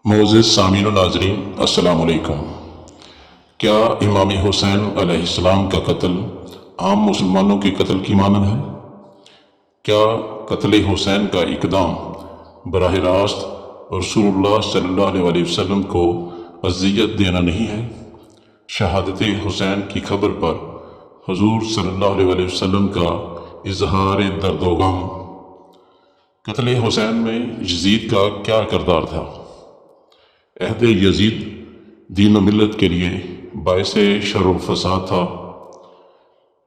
معزز سامعین و ناظرین، السلام علیکم۔ کیا امام حسین علیہ السلام کا قتل عام مسلمانوں کے قتل کی مانند ہے؟ کیا قتل حسین کا اقدام براہ راست رسول اللہ صلی اللہ علیہ وسلم کو اذیت دینا نہیں ہے؟ شہادت حسین کی خبر پر حضور صلی اللہ علیہ وسلم کا اظہار درد و غم۔ قتل حسین میں یزید کا کیا کردار تھا؟ عہد یزید دین و ملت کے لیے باعث شر و فساد تھا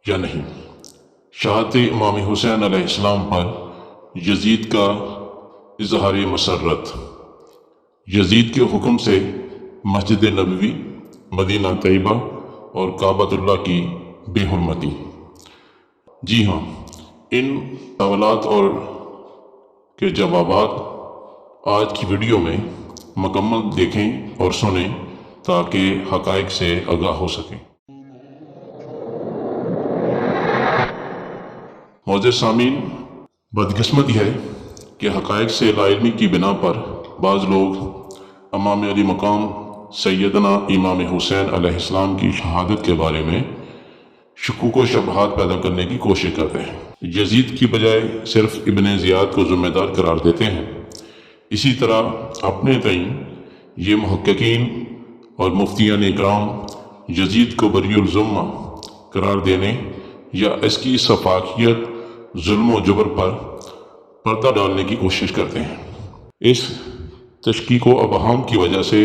یا نہیں؟ شہادت امام حسین علیہ السلام پر یزید کا اظہار مسرت۔ یزید کے حکم سے مسجد نبوی، مدینہ طیبہ اور کعبۃ اللہ کی بے حرمتی۔ جی ہاں، ان سوالات اور کے جوابات آج کی ویڈیو میں مکمل دیکھیں اور سنیں تاکہ حقائق سے آگاہ ہو سکیں۔ معزز سامعین، بدقسمتی ہے کہ حقائق سے لا علمی کی بنا پر بعض لوگ امام علی مقام سیدنا امام حسین علیہ السلام کی شہادت کے بارے میں شکوک و شبہات پیدا کرنے کی کوشش کرتے ہیں۔ یزید کی بجائے صرف ابن زیاد کو ذمہ دار قرار دیتے ہیں۔ اسی طرح اپنے تئیں یہ محققین اور مفتیان اکرام یزید کو بری الذمہ قرار دینے یا اس کی سفاکیت، ظلم و جبر پر پردہ ڈالنے کی کوشش کرتے ہیں۔ اس تشکیک و ابہام کی وجہ سے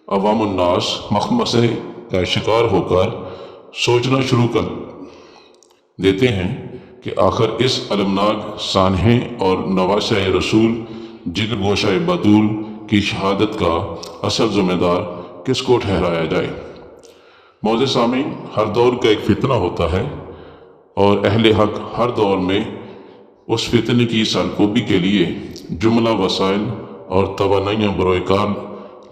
عوام الناس مخمصے کا شکار ہو کر سوچنا شروع کر دیتے ہیں کہ آخر اس المناک سانحے اور نواسہ رسول جگر گوشہ بطول کی شہادت کا اصل ذمہ دار کس کو ٹھہرایا جائے۔ معزز سامعین، ہر دور کا ایک فتنہ ہوتا ہے اور اہل حق ہر دور میں اس فتنے کی سرکوبی کے لیے جملہ وسائل اور توانائیاں بروئے کار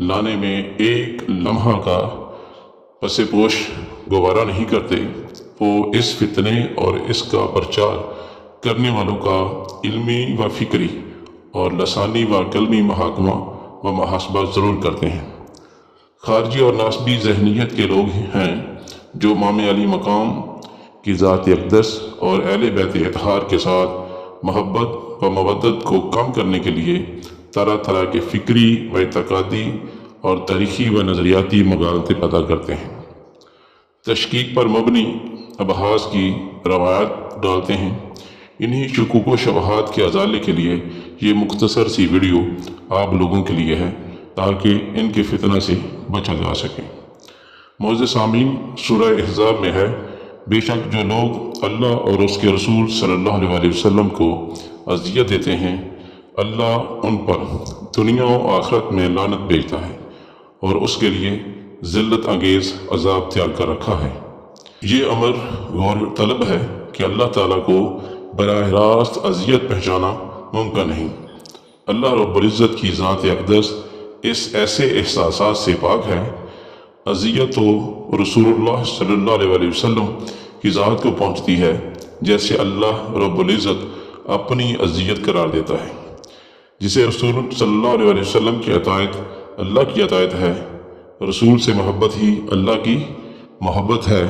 لانے میں ایک لمحہ کا پس پوش گوارا نہیں کرتے۔ وہ اس فتنے اور اس کا پرچار کرنے والوں کا علمی و فکری اور لسانی و قلمی محاکمہ و محاسبہ ضرور کرتے ہیں۔ خارجی اور ناسبی ذہنیت کے لوگ ہیں جو امام علی مقام کی ذات اقدس اور اہل بیت اطہار کے ساتھ محبت و مودت کو کم کرنے کے لیے طرح طرح کے فکری و اعتقادی اور تاریخی و نظریاتی مغالطے پیدا کرتے ہیں۔ تشکیک پر مبنی ابحاث کی روایات ڈالتے ہیں۔ انہی شکوک و شبہات کے ازالے کے لیے یہ مختصر سی ویڈیو آپ لوگوں کے لیے ہے تاکہ ان کے فتنہ سے بچا جا سکے۔ معزز سامعین، سورہ احزاب میں ہے، بے شک جو لوگ اللہ اور اس کے رسول صلی اللہ علیہ وسلم کو اذیت دیتے ہیں، اللہ ان پر دنیا و آخرت میں لعنت بھیجتا ہے اور اس کے لیے ذلت انگیز عذاب تیار کر رکھا ہے۔ یہ امر غور طلب ہے کہ اللہ تعالیٰ کو براہ راست اذیت پہنچانا ممکن نہیں۔ اللہ رب العزت کی ذات اقدس اس ایسے احساسات سے پاک ہے۔ اذیت تو رسول اللہ صلی اللہ علیہ وسلم کی ذات کو پہنچتی ہے جیسے اللہ رب العزت اپنی اذیت قرار دیتا ہے۔ جسے رسول صلی اللہ علیہ وسلم کی اطاعت اللہ کی اطاعت ہے، رسول سے محبت ہی اللہ کی محبت ہے،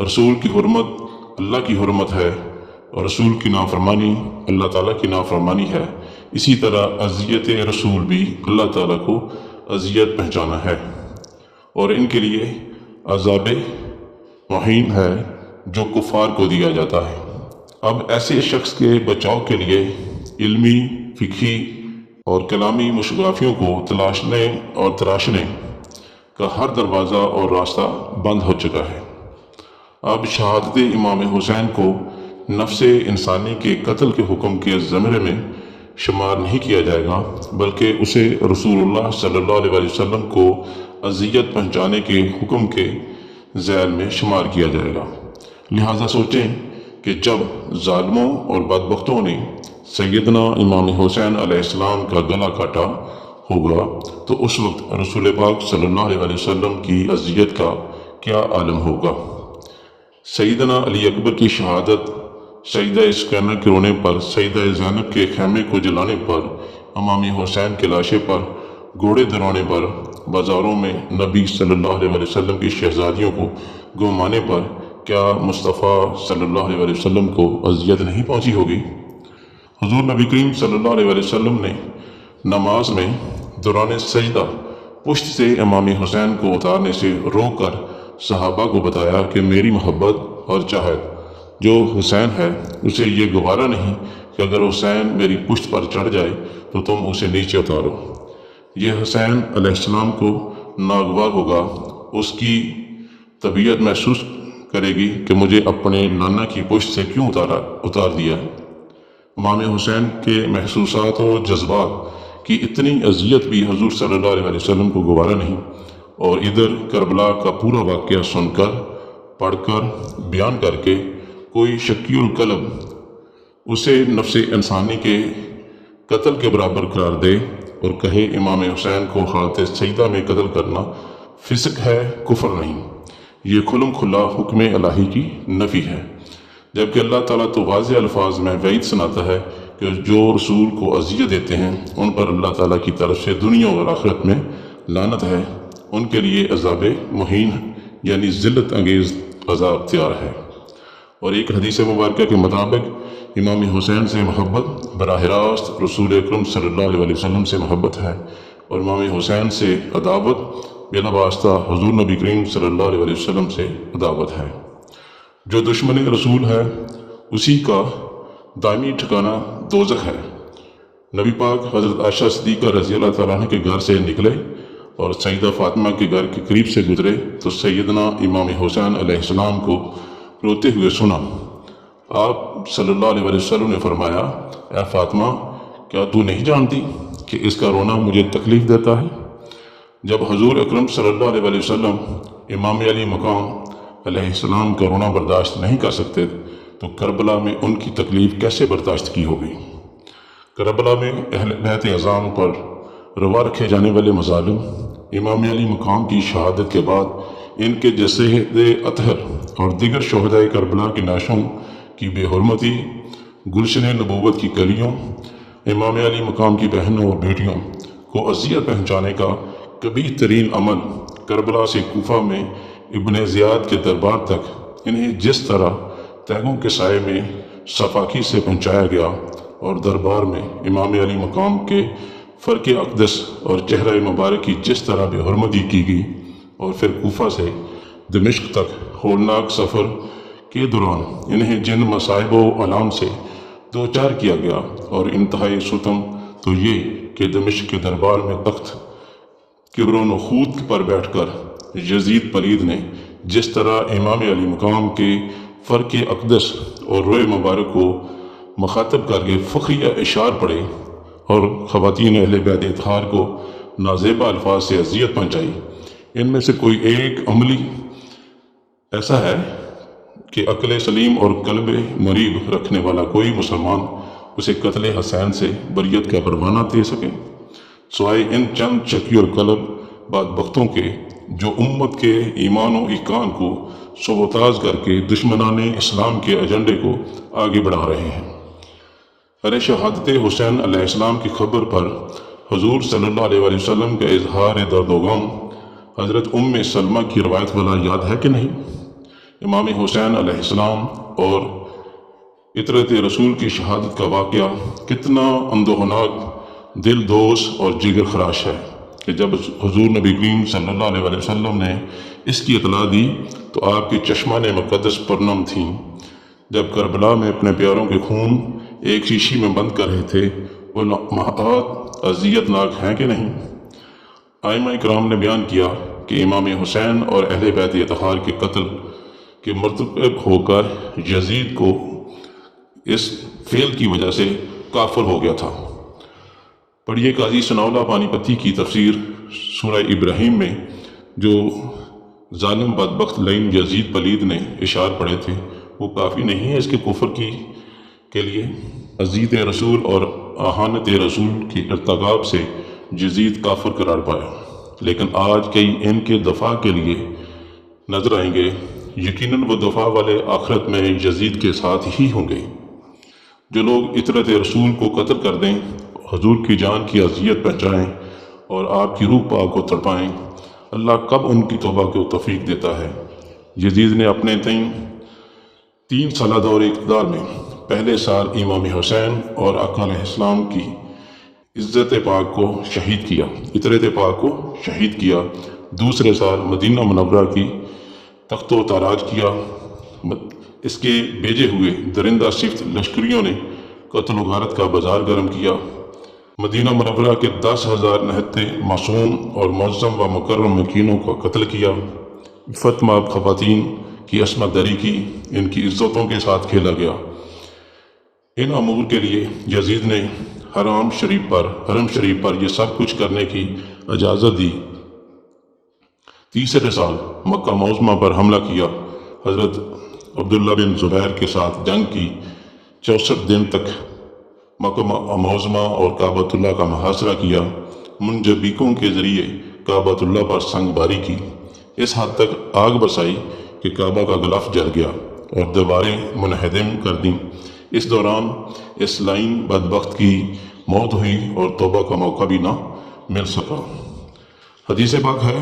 رسول کی حرمت اللہ کی حرمت ہے اور رسول کی نافرمانی اللہ تعالیٰ کی نافرمانی ہے۔ اسی طرح اذیت رسول بھی اللہ تعالیٰ کو اذیت پہنچانا ہے اور ان کے لیے عذاب مہین ہے جو کفار کو دیا جاتا ہے۔ اب ایسے شخص کے بچاؤ کے لیے علمی، فقہی اور کلامی مشغافیوں کو تلاشنے اور تراشنے کا ہر دروازہ اور راستہ بند ہو چکا ہے۔ اب شہادت امام حسین کو نفس انسانی کے قتل کے حکم کے زمرے میں شمار نہیں کیا جائے گا، بلکہ اسے رسول اللہ صلی اللہ علیہ وسلم کو اذیت پہنچانے کے حکم کے ذیل میں شمار کیا جائے گا۔ لہٰذا سوچیں کہ جب ظالموں اور بدبختوں نے سیدنا امام حسین علیہ السلام کا گلا کاٹا ہوگا تو اس وقت رسول پاک صلی اللہ علیہ وسلم کی اذیت کا کیا عالم ہوگا۔ سیدنا علی اکبر کی شہادت، سیدہ اسکینر کے رونے پر، سیدہ زینب کے خیمے کو جلانے پر، امام حسین کے لاشے پر گھوڑے دھرانے پر، بازاروں میں نبی صلی اللہ علیہ وسلم کی شہزادیوں کو گھمانے پر کیا مصطفیٰ صلی اللہ علیہ وسلم کو اذیت نہیں پہنچی ہوگی؟ حضور نبی کریم صلی اللہ علیہ وسلم نے نماز میں دوران سجدہ پشت سے امام حسین کو اتارنے سے روک کر صحابہ کو بتایا کہ میری محبت اور چاہت جو حسین ہے اسے یہ گوارا نہیں کہ اگر حسین میری پشت پر چڑھ جائے تو تم اسے نیچے اتارو۔ یہ حسین علیہ السلام کو ناگوار ہوگا، اس کی طبیعت محسوس کرے گی کہ مجھے اپنے نانا کی پشت سے کیوں اتار دیا۔ امام حسین کے محسوسات و جذبات کی اتنی اذیت بھی حضور صلی اللہ علیہ وسلم کو گوارا نہیں، اور ادھر کربلا کا پورا واقعہ سن کر، پڑھ کر، بیان کر کے کوئی شکی القلب اسے نفس انسانی کے قتل کے برابر قرار دے اور کہے امام حسین کو حالت سجدہ میں قتل کرنا فسق ہے، کفر نہیں، یہ کھلم کھلا حکم الہی کی نفی ہے، جبکہ اللہ تعالیٰ تو واضح الفاظ میں وعید سناتا ہے کہ جو رسول کو اذیت دیتے ہیں ان پر اللہ تعالیٰ کی طرف سے دنیا اور آخرت میں لعنت ہے، ان کے لیے عذاب مہین یعنی ذلت انگیز عذاب تیار ہے۔ اور ایک حدیث مبارکہ کے مطابق امام حسین سے محبت براہ راست رسول اکرم صلی اللہ علیہ وسلم سے محبت ہے، اور امام حسین سے عداوت بلا واسطہ حضور نبی کریم صلی اللہ علیہ وسلم سے عداوت ہے۔ جو دشمن رسول ہے اسی کا دائمی ٹھکانہ دوزخ ہے۔ نبی پاک حضرت عائشہ صدیقہ رضی اللہ تعالیٰ عنہ کے گھر سے نکلے اور سیدہ فاطمہ کے گھر کے قریب سے گزرے تو سیدنا امام حسین علیہ السلام کو روتے ہوئے سنا۔ آپ صلی اللہ علیہ وسلم نے فرمایا، اے فاطمہ، کیا تو نہیں جانتی کہ اس کا رونا مجھے تکلیف دیتا ہے؟ جب حضور اکرم صلی اللہ علیہ وسلم امام علی مقام علیہ السلام کا رونا برداشت نہیں کر سکتے تو کربلا میں ان کی تکلیف کیسے برداشت کی ہوگی؟ کربلا میں اہل بیت اعظام پر روا رکھے جانے والے مظالم، امام علی مقام کی شہادت کے بعد ان کے جسد اطہر اور دیگر شہدائے کربلا کی نعشوں کی بے حرمتی، گلشن نبوت کی کلیوں، امام علی مقام کی بہنوں اور بیٹیوں کو اذیت پہنچانے کا کبیح ترین عمل کربلا سے کوفہ میں ابن زیاد کے دربار تک انہیں جس طرح تیغوں کے سائے میں صفاقی سے پہنچایا گیا اور دربار میں امام علی مقام کے فرق اقدس اور چہرہ مبارک کی جس طرح بے حرمتی کی گئی، اور پھر کوفہ سے دمشق تک ہولناک سفر کے دوران انہیں جن مصائب و علام سے دوچار کیا گیا، اور انتہائی ستم تو یہ کہ دمشق کے دربار میں تخت کبر و نخوت پر بیٹھ کر یزید پلید نے جس طرح امام علی مقام کے فرق اقدس اور روئے مبارک کو مخاطب کر کے فخریہ اشعار پڑھے اور خواتین اہل بیت اطہار کو نازیبہ الفاظ سے اذیت پہنچائی، ان میں سے کوئی ایک عملی ایسا ہے کہ عقل سلیم اور قلب مریب رکھنے والا کوئی مسلمان اسے قتل حسین سے بریت کا پروانہ دے سکے، سوائے ان چند شکی اور قلب بدبختوں کے جو امت کے ایمان و ایقان کو سبوتاز کر کے دشمنان اسلام کے ایجنڈے کو آگے بڑھا رہے ہیں۔ ارے شہادت حسین علیہ السلام کی خبر پر حضور صلی اللہ علیہ وسلم کا اظہار درد و غم حضرت ام سلمہ کی روایت والا یاد ہے کہ نہیں؟ امام حسین علیہ السلام اور عطرت رسول کی شہادت کا واقعہ کتنا اندوہناک، دل دوز اور جگر خراش ہے کہ جب حضور نبی کریم صلی اللہ علیہ وسلم نے اس کی اطلاع دی تو آپ کی چشمان مقدس پرنم تھیں۔ جب کربلا میں اپنے پیاروں کے خون ایک شیشی میں بند کر رہے تھے، وہ لمحات اذیت ناک ہیں کہ نہیں؟ ائمہ کرام نے بیان کیا کہ امام حسین اور اہل بیت اطہار کے قتل کے مرتکب ہو کر یزید کو اس فعل کی وجہ سے کافر ہو گیا تھا۔ پڑھیے قاضی ثناء اللہ پانی پتی کی تفسیر سورہ ابراہیم میں جو ظالم بدبخت لعین یزید پلید نے اشعار پڑھے تھے وہ کافی نہیں ہے اس کے کفر کے لیے۔ اذیت رسول اور اہانت رسول کی ارتکاب سے یزید کافر قرار پایا، لیکن آج کئی ان کے دفاع کے لیے نظر آئیں گے، یقیناً وہ دفاع والے آخرت میں یزید کے ساتھ ہی ہوں گے۔ جو لوگ عطرت رسول کو قتل کر دیں، حضور کی جان کی اذیت پہنچائیں اور آپ کی روح پاک کو تڑپائیں۔ اللہ کب ان کی توبہ کو توفیق دیتا ہے۔ یزید نے اپنے 3 سالہ دور اقتدار میں پہلے سال امام حسین اور آقا علیہ السلام کی عزت پاک کو شہید کیا، عطرت پاک کو شہید کیا۔ دوسرے سال مدینہ منورہ کی تخت و تاراج کیا۔ اس کے بھیجے ہوئے درندہ صفت لشکریوں نے قتل و غارت کا بازار گرم کیا۔ مدینہ منورہ کے 10,000 نہتے معصوم اور معظم و مکرم مکینوں کا قتل کیا۔ عفت مآب خواتین کی عصمت دری کی، ان کی عزتوں کے ساتھ کھیلا گیا۔ ان امور کے لیے یزید نے حرم شریف پر یہ سب کچھ کرنے کی اجازت دی۔ تیسرے سال مکہ معظمہ پر حملہ کیا۔ حضرت عبداللہ بن زبیر کے ساتھ جنگ کی۔ 64 دن تک مکہ معظمہ اور کعبۃ اللہ کا محاصرہ کیا۔ منجبیکوں کے ذریعے کعبۃ اللہ پر سنگ باری کی، اس حد تک آگ برسائی کہ کعبہ کا غلاف جل گیا اور دیواریں منہدم کر دیں۔ اس دوران اس لعین بدبخت کی موت ہوئی اور توبہ کا موقع بھی نہ مل سکا۔ حدیث پاک ہے،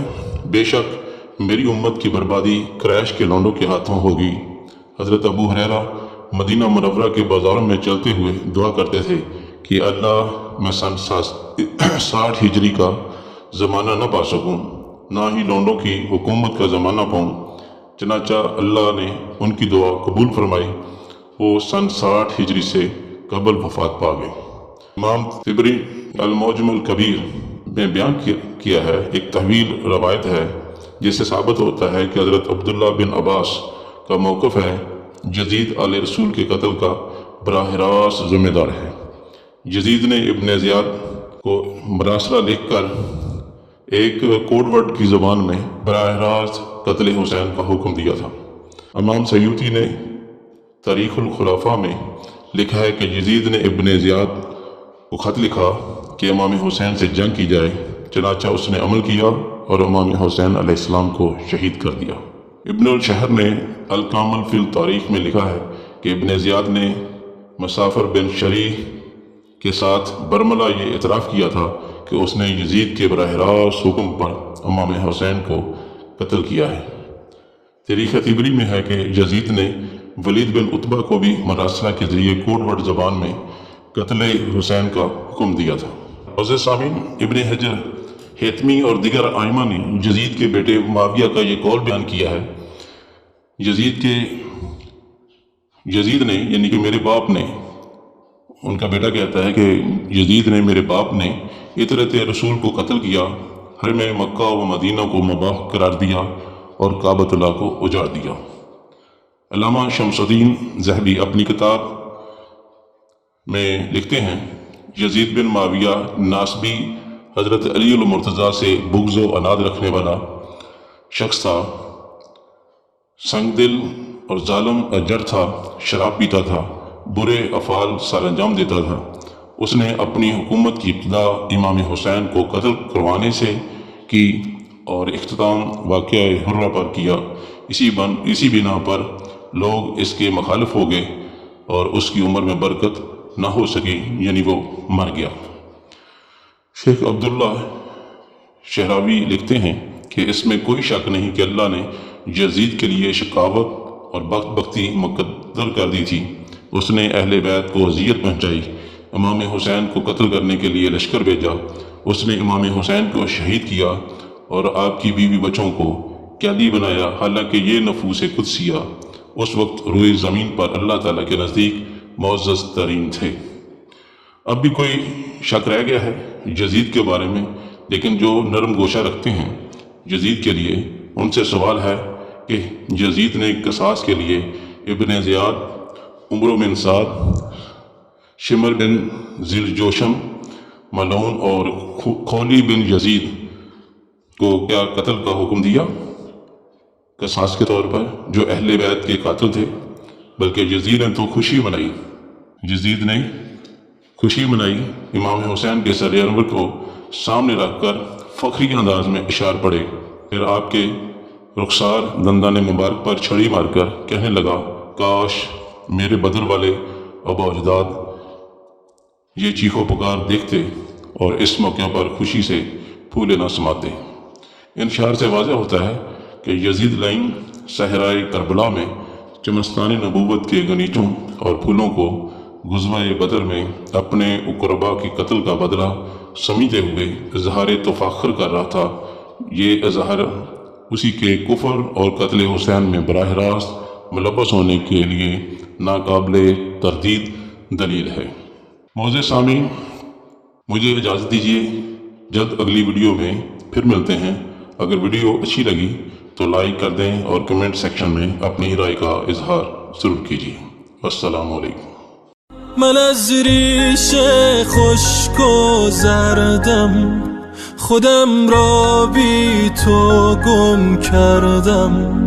بے شک میری امت کی بربادی قریش کے لونڈوں کے ہاتھوں ہوگی۔ حضرت ابو ہریرہ مدینہ منورہ کے بازاروں میں چلتے ہوئے دعا کرتے تھے کہ اللہ میں سن 60 ہجری کا زمانہ نہ پا سکوں، نہ ہی لونڈوں کی حکومت کا زمانہ پاؤں۔ چنانچہ اللہ نے ان کی دعا قبول فرمائی، وہ سن 60 ہجری سے قبل وفات پا گئے۔ امام طبری المعجم الکبیر میں بیان کیا ہے، ایک طویل روایت ہے جس سے ثابت ہوتا ہے کہ حضرت عبداللہ بن عباس کا موقف ہے، یزید آل رسول کے قتل کا براہ راست ذمہ دار ہے۔ یزید نے ابن زیاد کو مراسلہ لکھ کر ایک کوڈ ورڈ کی زبان میں براہ راست قتل حسین کا حکم دیا تھا۔ امام سیوطی نے تاریخ الخلفاء میں لکھا ہے کہ یزید نے ابن زیاد کو خط لکھا کہ امام حسین سے جنگ کی جائے، چنانچہ اس نے عمل کیا اور امام حسین علیہ السلام کو شہید کر دیا۔ ابن الشہر نے الکامل فی التاریخ میں لکھا ہے کہ ابن زیاد نے مسافر بن شریح کے ساتھ برملا یہ اعتراف کیا تھا کہ اس نے یزید کے براہ راست حکم پر امام حسین کو قتل کیا ہے۔ تاریخ طبری میں ہے کہ یزید نے ولید بن عتبہ کو بھی مراسلہ کے ذریعے کوڈ ورڈ زبان میں قتل حسین کا حکم دیا تھا۔ عزیز سامعین، ابن حجر حتمی اور دیگر ائمہ نے یزید کے بیٹے معاویہ کا یہ قول بیان کیا ہے، یزید نے یعنی کہ میرے باپ نے، ان کا بیٹا کہتا ہے کہ یزید نے میرے باپ نے عطرت رسول کو قتل کیا، حرم مکہ و مدینہ کو مباح قرار دیا اور کعبۃ اللہ کو اجاڑ دیا۔ علامہ شمس الدین ذہبی اپنی کتاب میں لکھتے ہیں، یزید بن معاویہ ناسبی حضرت علی المرتضیٰ سے بغض و عناد رکھنے والا شخص تھا، سنگ دل اور ظالم اجڑ تھا، شراب پیتا تھا، برے افعال سر انجام دیتا تھا۔ اس نے اپنی حکومت کی ابتدا امام حسین کو قتل کروانے سے کی اور اختتام واقعہ حرہ پر کیا۔ اسی بنا پر لوگ اس کے مخالف ہو گئے اور اس کی عمر میں برکت نہ ہو سکی، یعنی وہ مر گیا۔ شیخ عبداللہ شہراوی لکھتے ہیں کہ اس میں کوئی شک نہیں کہ اللہ نے یزید کے لیے شقاوت اور بدبختی مقدر کر دی تھی۔ اس نے اہل بیت کو اذیت پہنچائی، امام حسین کو قتل کرنے کے لیے لشکر بھیجا، اس نے امام حسین کو شہید کیا اور آپ کی بیوی بچوں کو قیدی بنایا، حالانکہ یہ نفوس قدسیہ اس وقت روئے زمین پر اللہ تعالیٰ کے نزدیک معزز ترین تھے۔ اب بھی کوئی شک رہ گیا ہے یزید کے بارے میں، لیکن جو نرم گوشہ رکھتے ہیں یزید کے لیے، ان سے سوال ہے کہ یزید نے قصاص کے لیے ابن زیاد، عمرو بن سعد، شمر بن ذیل جوشم ملعون اور خولی بن یزید کو کیا قتل کا حکم دیا قصاص کے طور پر، جو اہل بیت کے قاتل تھے؟ بلکہ یزید نے تو خوشی منائی، امام حسین کے سر انور کو سامنے رکھ کر فخری انداز میں اشعار پڑے، پھر آپ کے رخسار دندان مبارک پر چھڑی مار کر کہنے لگا، کاش میرے بدر والے آبا و اجداد یہ چیخ و پکار دیکھتے اور اس موقع پر خوشی سے پھول نہ سماتے۔ ان شعر سے واضح ہوتا ہے کہ یزید لعین صحرائے کربلا میں چمستان نبوت کے غنیچوں اور پھولوں کو غزوہ بدر میں اپنے اقربا کی قتل کا بدلہ سمیتے ہوئے اظہار تفاخر کر رہا تھا۔ یہ اظہار اسی کے کفر اور قتل حسین میں براہ راست ملوث ہونے کے لیے ناقابل تردید دلیل ہے۔ معزز سامعین، مجھے اجازت دیجیے، جلد اگلی ویڈیو میں پھر ملتے ہیں۔ اگر ویڈیو اچھی لگی تو لائک کر دیں اور کمنٹ سیکشن میں اپنی رائے کا اظہار ضرور کیجیے۔ السلام علیکم۔ من از ریش خشک و زردم خودم را بی تو گم کردم.